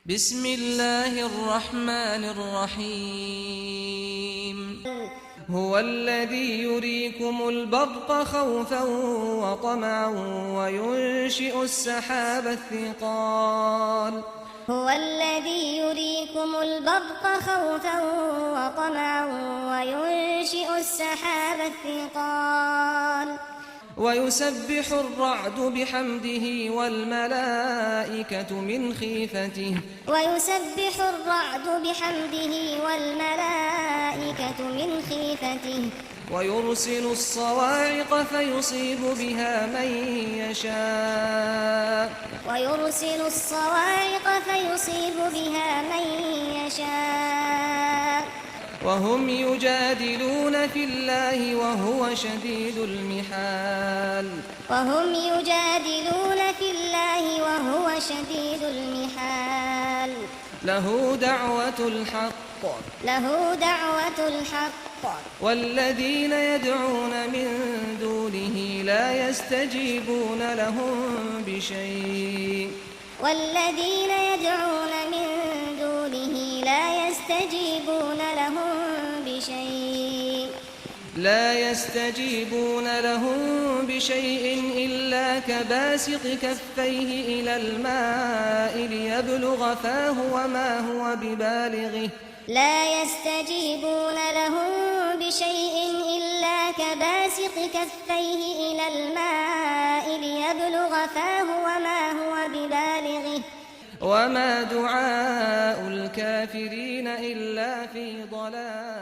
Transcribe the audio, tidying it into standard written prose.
بسم الله الرحمن الرحيم هو الذي يريكم البرق خوفا وطمعا وينشئ السحاب الثقال هو الذي يريكم البرق خوفا وطمعا وينشئ السحاب الثقال ويسبح الرعد بحمده والملائكة من خيفته ويرسل الصواعق فيصيب بها من يشاء وهم يجادلون في الله وهو شديد المحال له دعوة الحق والذين يدعون من دونه لا يستجيبون لهم بشيء إلا كباسط كفيه إلى الماء ليبلغ فاه وما هو ببالغه وما دعاء الكافرين إلا في ضلال